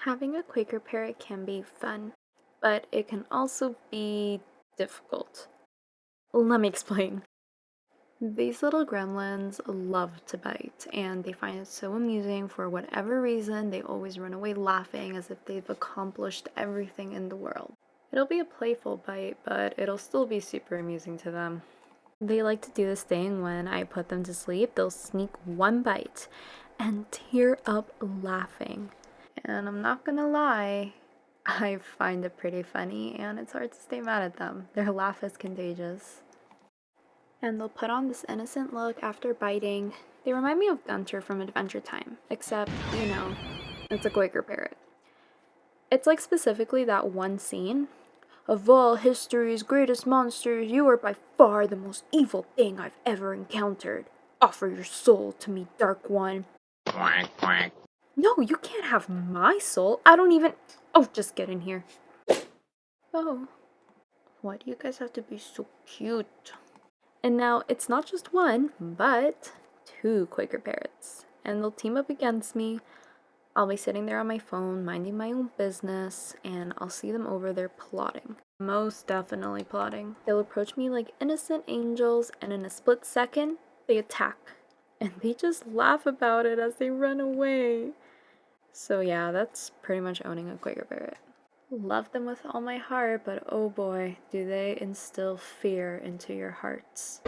Having a Quaker parrot can be fun, but it can also be difficult. Let me explain. These little gremlins love to bite, and they find it so amusing for whatever reason. They always run away laughing as if they've accomplished everything in the world. It'll be a playful bite, but it'll still be super amusing to them. They like to do this thing when I put them to sleep. They'll sneak one bite and tear up laughing. And I'm not gonna lie, I find it pretty funny, and it's hard to stay mad at them. Their laugh is contagious. And they'll put on this innocent look after biting. They remind me of Gunter from Adventure Time, except, it's a Quaker parrot. It's like specifically that one scene. Of all history's greatest monsters, you are by far the most evil thing I've ever encountered. Offer your soul to me, Dark One. Quack, quack. No, you can't have my soul. I don't even... Oh, just get in here. Oh, why do you guys have to be so cute? And now, it's not just one, but 2 Quaker parrots. And they'll team up against me. I'll be sitting there on my phone, minding my own business, and I'll see them over there plotting. Most definitely plotting. They'll approach me like innocent angels, and in a split second, they attack. And they just laugh about it as they run away. So yeah, that's pretty much owning a Quaker parrot. Love them with all my heart, but oh boy, do they instill fear into your hearts.